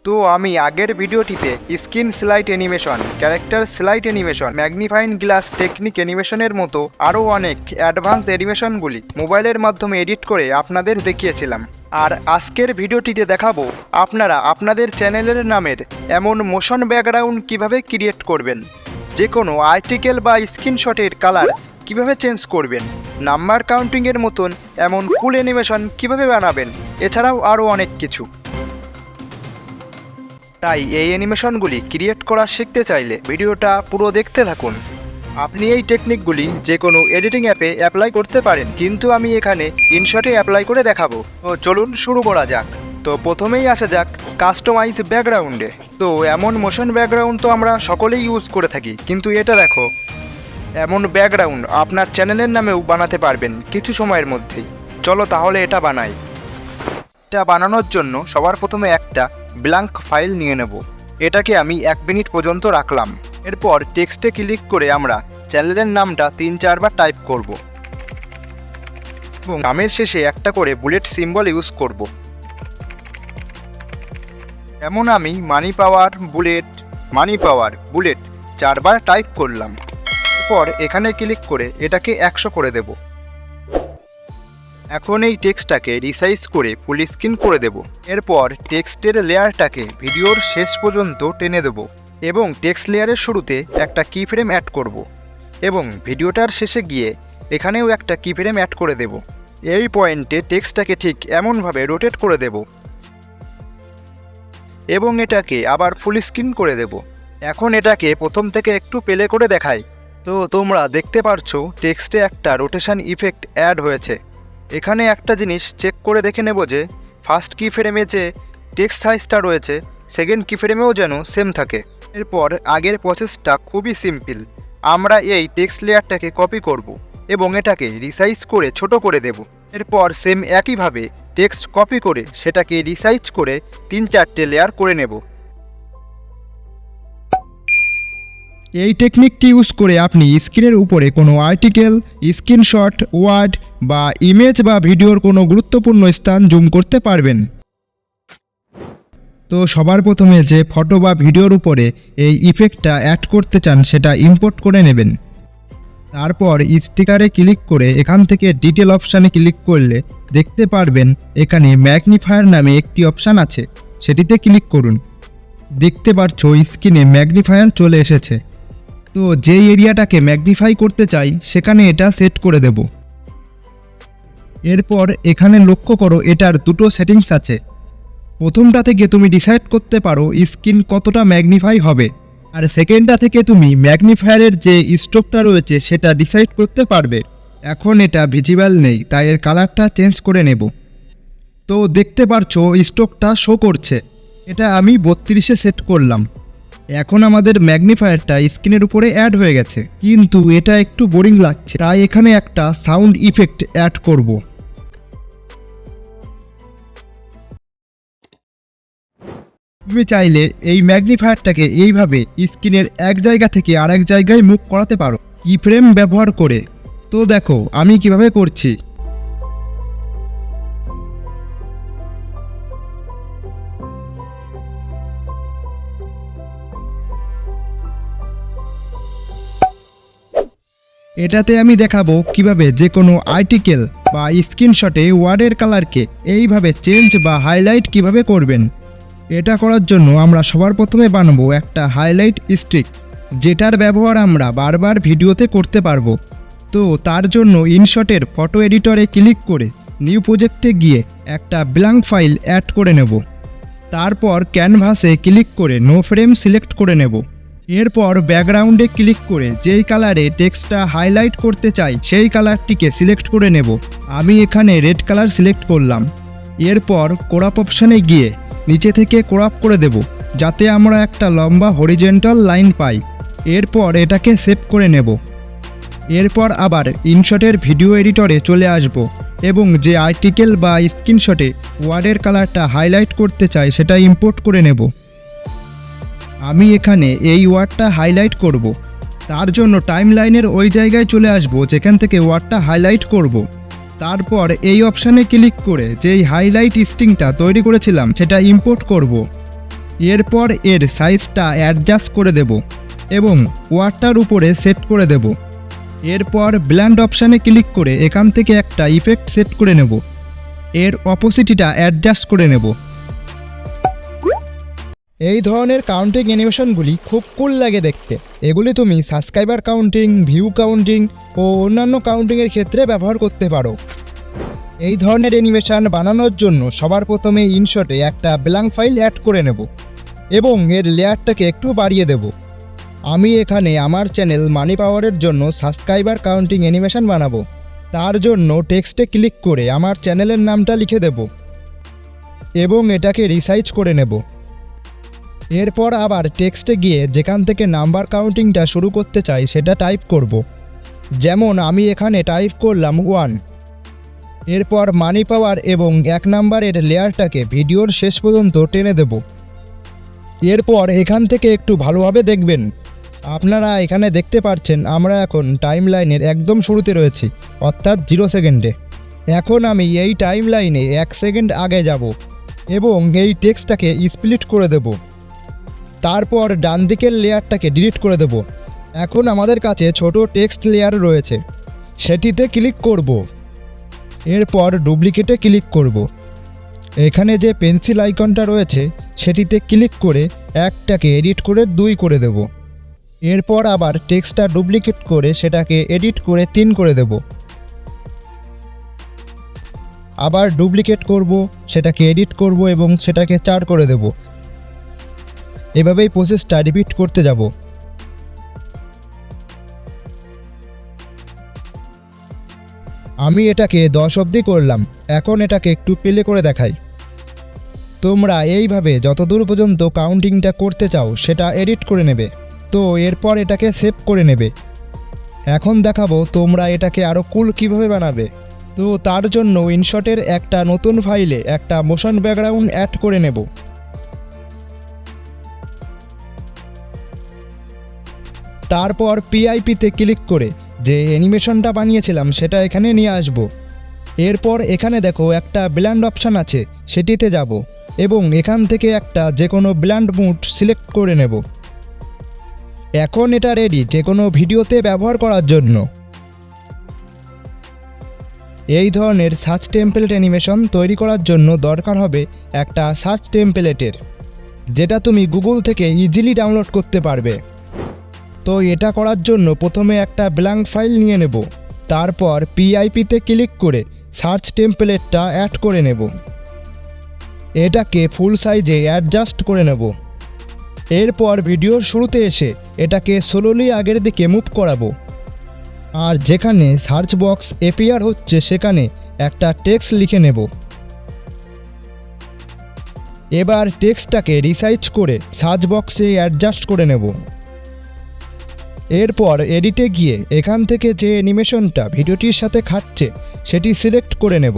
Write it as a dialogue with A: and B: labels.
A: তো আমি আগের ভিডিওটিতে screen slide animation, character slide animation, magnifying glass technique অ্যানিমেশনের মতো আরও অনেক অ্যাডভান্স অ্যানিমেশনগুলি মোবাইলের মাধ্যমে এডিট করে আপনাদের দেখিয়েছিলাম। আর আজকের ভিডিওটিতে দেখাবো আপনারা আপনাদের চ্যানেলের নামের এমন মোশন ব্যাকগ্রাউন্ড কিভাবে ক্রিয়েট করবেন, যে কোনো আর্টিকেল বা স্ক্রিনশটের কালার কিভাবে চেঞ্জ করবেন, নাম্বার কাউন্টিংয়ের মতন এমন ফুল অ্যানিমেশন কিভাবে বানাবেন, এছাড়াও আরও অনেক কিছু। তাই এই অ্যানিমেশনগুলি ক্রিয়েট করা শিখতে চাইলে ভিডিওটা পুরো দেখতে থাকুন। আপনি এই টেকনিকগুলি যে কোনো এডিটিং অ্যাপে অ্যাপ্লাই করতে পারেন, কিন্তু আমি এখানে ইনশটে অ্যাপ্লাই করে দেখাবো। তো চলুন শুরু করা যাক। তো প্রথমেই আসা যাক কাস্টমাইজ ব্যাকগ্রাউন্ডে। তো এমন মোশন ব্যাকগ্রাউন্ড তো আমরা সকলেই ইউজ করে থাকি, কিন্তু এটা দেখো, এমন ব্যাকগ্রাউন্ড আপনার চ্যানেলের নামেও বানাতে পারবেন কিছু সময়ের মধ্যেই। চলো তাহলে এটা বানাই। এটা বানানোর জন্য সবার প্রথমে একটা ব্ল্যাঙ্ক ফাইল নিয়ে নেব। এটাকে আমি 1 মিনিট পর্যন্ত রাখলাম। এরপর টেক্সটে ক্লিক করে আমরা চ্যানেলের নামটা 3-4 বার টাইপ করব এবং নামের শেষে একটা করে বুলেট সিম্বল ইউজ করব। যেমন আমি মানি পাওয়ার বুলেট 4 বার টাইপ করলাম। এরপর এখানে ক্লিক করে এটাকে 100 করে দেব। এখন এই টেক্সটটাকে রিসাইজ করে ফুল স্ক্রিন করে দেব। এরপর টেক্সটের লেয়ারটাকে ভিডিওর শেষ পর্যন্ত টেনে দেব এবং টেক্সট লেয়ারের শুরুতে একটা কি ফ্রেম অ্যাড করব এবং ভিডিওটার শেষে গিয়ে এখানেও একটা কি ফ্রেম অ্যাড করে দেব। এই পয়েন্টে টেক্সটটাকে ঠিক এমনভাবে রোটেট করে দেব এবং এটাকে আবার ফুল স্ক্রিন করে দেব। এখন এটাকে প্রথম থেকে একটু প্লে করে দেখাই। তো তোমরা দেখতে পারছো টেক্সটে একটা রোটেশন ইফেক্ট অ্যাড হয়েছে। এখানে একটা জিনিস চেক করে দেখে নেব যে ফার্স্ট কি ফ্রেমে যে টেক্সট সাইজটা রয়েছে সেকেন্ড কি ফ্রেমেও যেন সেম থাকে। এরপর আগের প্রসেসটা খুবই সিম্পল। আমরা এই টেক্সট লেয়ারটাকে কপি করব এবং এটাকে রিসাইজ করে ছোট করে দেব। এরপর সেম একইভাবে টেক্সট কপি করে সেটাকে রিসাইজ করে 3-4টে লেয়ার করে নেব। এই টেকনিকটি ইউজ করে আপনি স্ক্রিনের উপরে কোনো আর্টিকেল, স্ক্রিনশট, ওয়ার্ড বা ইমেজ বা ভিডিওর কোনো গুরুত্বপূর্ণ স্থান জুম করতে পারবেন। তো সবার প্রথমে যে ফটো বা ভিডিওর উপরে এই ইফেক্টটা অ্যাড করতে চান সেটা ইম্পোর্ট করে নেবেন। তারপর স্টিকারে ক্লিক করে এখান থেকে ডিটেল অপশানে ক্লিক করলে দেখতে পারবেন এখানে ম্যাগনিফায়ার নামে একটি অপশান আছে, সেটিতে ক্লিক করুন। দেখতে পাচ্ছো স্ক্রিনে ম্যাগনিফায়ার চলে এসেছে। তো যেই এরিয়াটাকে ম্যাগনিফাই করতে চাই সেখানে এটা সেট করে দেব। এরপর এখানে লক্ষ্য করো এটার দুটো সেটিংস আছে। প্রথমটা থেকে তুমি ডিসাইড করতে পারো স্ক্রিন কতটা ম্যাগনিফাই হবে, আর সেকেন্ডটা থেকে তুমি ম্যাগনিফায়ারের যে স্ট্রোকটা রয়েছে সেটা ডিসাইড করতে পারবে। এখন এটা ভিজিবল নেই, তাই এর কালারটা চেঞ্জ করে নেব। তো দেখতে পারছো স্ট্রোকটা শো করছে। এটা আমি 32-এ সেট করলাম। এখন আমাদের ম্যাগনিফায়ারটা স্ক্রিনের উপরে অ্যাড হয়ে গেছে, কিন্তু এটা একটু বোরিং লাগছে, তাই এখানে একটা সাউন্ড ইফেক্ট অ্যাড করব। তুমি চাইলে এই ম্যাগনিফায়ারটাকে এইভাবে স্ক্রিনের এক জায়গা থেকে আরেক জায়গায় মুভ করাতে পারো কি ফ্রেম ব্যবহার করে। তো দেখো আমি কিভাবে করছি। এটাতে আমি দেখাবো কিভাবে যে কোনো আর্টিকেল বা স্ক্রিনশটে ওয়ার্ডের কালারকে এইভাবে চেঞ্জ বা হাইলাইট কিভাবে করবেন। এটা করার জন্য আমরা সবার প্রথমে বানাবো একটা হাইলাইট স্টিক, যেটার ব্যবহার আমরা বারবার ভিডিওতে করতে পারবো। তো তার জন্য ইনশটের ফটো এডিটরে ক্লিক করে নিউ প্রজেক্টে গিয়ে একটা ব্ল্যাঙ্ক ফাইল অ্যাড করে নেব। তারপর ক্যানভাসে ক্লিক করে নো ফ্রেম সিলেক্ট করে নেব। এরপর ব্যাকগ্রাউন্ডে ক্লিক করে যেই কালারে টেক্সটটা হাইলাইট করতে চাই সেই কালারটিকে সিলেক্ট করে নেব। আমি এখানে রেড কালার সিলেক্ট করলাম। এরপর ক্রপ অপশানে গিয়ে নিচে থেকে ক্রপ করে দেব, যাতে আমরা একটা লম্বা হরিজেন্টাল লাইন পাই। এরপর এটাকে সেভ করে নেব। এরপর আবার ইনশটের ভিডিও এডিটরে চলে আসব এবং যে আর্টিকেল বা স্ক্রিনশটে ওয়ার্ডের কালারটা হাইলাইট করতে চাই সেটা ইম্পোর্ট করে নেব। আমি এখানে এই ওয়ার্ডটা হাইলাইট করব। তার জন্য টাইমলাইনের ওই জায়গায় চলে আসব যেখান থেকে ওয়ার্ডটা হাইলাইট করব। তারপর এই অপশানে ক্লিক করে যেই হাইলাইট স্ট্রিংটা তৈরি করেছিলাম সেটা ইম্পোর্ট করব। এরপর এর সাইজটা অ্যাডজাস্ট করে দেব এবং ওয়ারটার উপরে সেট করে দেব। এরপর ব্লেন্ড অপশানে ক্লিক করে এখান থেকে একটা ইফেক্ট সেট করে নেব। এর অপোজিটটা অ্যাডজাস্ট করে নেব। এই ধরনের কাউন্টিং অ্যানিমেশনগুলি খুব কুল লাগে দেখতে। এগুলি তুমি সাবস্ক্রাইবার কাউন্টিং, ভিউ কাউন্টিং ও অন্যান্য কাউন্টিংয়ের ক্ষেত্রে ব্যবহার করতে পারো। এই ধরনের অ্যানিমেশন বানানোর জন্য সবার প্রথমে ইনশটে একটা ব্ল্যাঙ্ক ফাইল অ্যাড করে নেব এবং এর লেয়ারটাকে একটু বাড়িয়ে দেব। আমি এখানে আমার চ্যানেল মানি পাওয়ারের জন্য সাবস্ক্রাইবার কাউন্টিং অ্যানিমেশন বানাবো। তার জন্য টেক্সটে ক্লিক করে আমার চ্যানেলের নামটা লিখে দেব এবং এটাকে রিসাইজ করে নেব। এরপর আবার টেক্সটে গিয়ে যেখান থেকে নাম্বার কাউন্টিংটা শুরু করতে চাই সেটা টাইপ করব। যেমন আমি এখানে টাইপ করলাম 1। এরপর মানি পাওয়ার এবং 1 নাম্বারের লেয়ারটাকে ভিডিওর শেষ পর্যন্ত টেনে দেব। এরপর এখান থেকে একটু ভালোভাবে দেখবেন। আপনারা এখানে দেখতে পাচ্ছেন আমরা এখন টাইম লাইনের একদম শুরুতে রয়েছি, অর্থাৎ 0 সেকেন্ডে। এখন আমি এই টাইম লাইনে 1 সেকেন্ড আগে যাব এবং এই টেক্সটটাকে স্প্লিট করে দেব। তারপর ডান দিকের লেয়ারটাকে ডিলিট করে দেব। এখন আমাদের কাছে ছোট টেক্সট লেয়ার রয়েছে, সেটিতে ক্লিক করব। এরপর ডুপ্লিকেটে ক্লিক করব। এখানে যে পেন্সিল আইকনটা রয়েছে সেটিতে ক্লিক করে একটাকে এডিট করে 2 করে দেব। এরপর আবার টেক্সটটা ডুপ্লিকেট করে সেটাকে এডিট করে 3 করে দেব। আবার ডুপ্লিকেট করব, সেটাকে এডিট করব এবং সেটাকে 4 করে দেব। এভাবেই প্রসেসটা রিপিট করতে যাব। আমি এটাকে 10 অবধি করলাম। এখন এটাকে একটু প্লে করে দেখাই। তোমরা এইভাবে যতদূর পর্যন্ত কাউন্টিংটা করতে চাও সেটা এডিট করে নেবে। তো এরপর এটাকে সেভ করে নেবে। এখন দেখাবো তোমরা এটাকে আরও কুল কীভাবে বানাবে। তো তার জন্য ইনশটের একটা নতুন ফাইলে একটা মোশন ব্যাকগ্রাউন্ড অ্যাড করে নেব। তারপর পিআইপিতে ক্লিক করে যে অ্যানিমেশনটা বানিয়েছিলাম সেটা এখানে নিয়ে আসব। এরপর এখানে দেখো একটা ব্লেন্ড অপশান আছে, সেটিতে যাব এবং এখান থেকে একটা যে কোনো ব্লেন্ড মুড সিলেক্ট করে নেব। এখন এটা রেডি যে কোনো ভিডিওতে ব্যবহার করার জন্য। এই ধরনের সার্চ টেমপ্লেট অ্যানিমেশন তৈরি করার জন্য দরকার হবে একটা সার্চ টেমপ্লেটের, যেটা তুমি গুগল থেকে ইজিলি ডাউনলোড করতে পারবে। তো এটা করার জন্য প্রথমে একটা ব্ল্যাঙ্ক ফাইল নিয়ে নেব। তারপর পিআইপিতে ক্লিক করে সার্চ টেমপ্লেটটা অ্যাড করে নেব। এটাকে ফুল সাইজে অ্যাডজাস্ট করে নেব। এরপর ভিডিওর শুরুতে এসে এটাকে স্লোলি আগের দিকে মুভ করাবো। আর যেখানে সার্চ বক্স অ্যাপিয়ার হচ্ছে সেখানে একটা টেক্সট লিখে নেব। এবার টেক্সটটাকে রিসাইজ করে সার্চ বক্সে অ্যাডজাস্ট করে নেব। এরপর এডিটে গিয়ে এখান থেকে যে অ্যানিমেশনটা ভিডিওটির সাথে খাটছে সেটি সিলেক্ট করে নেব।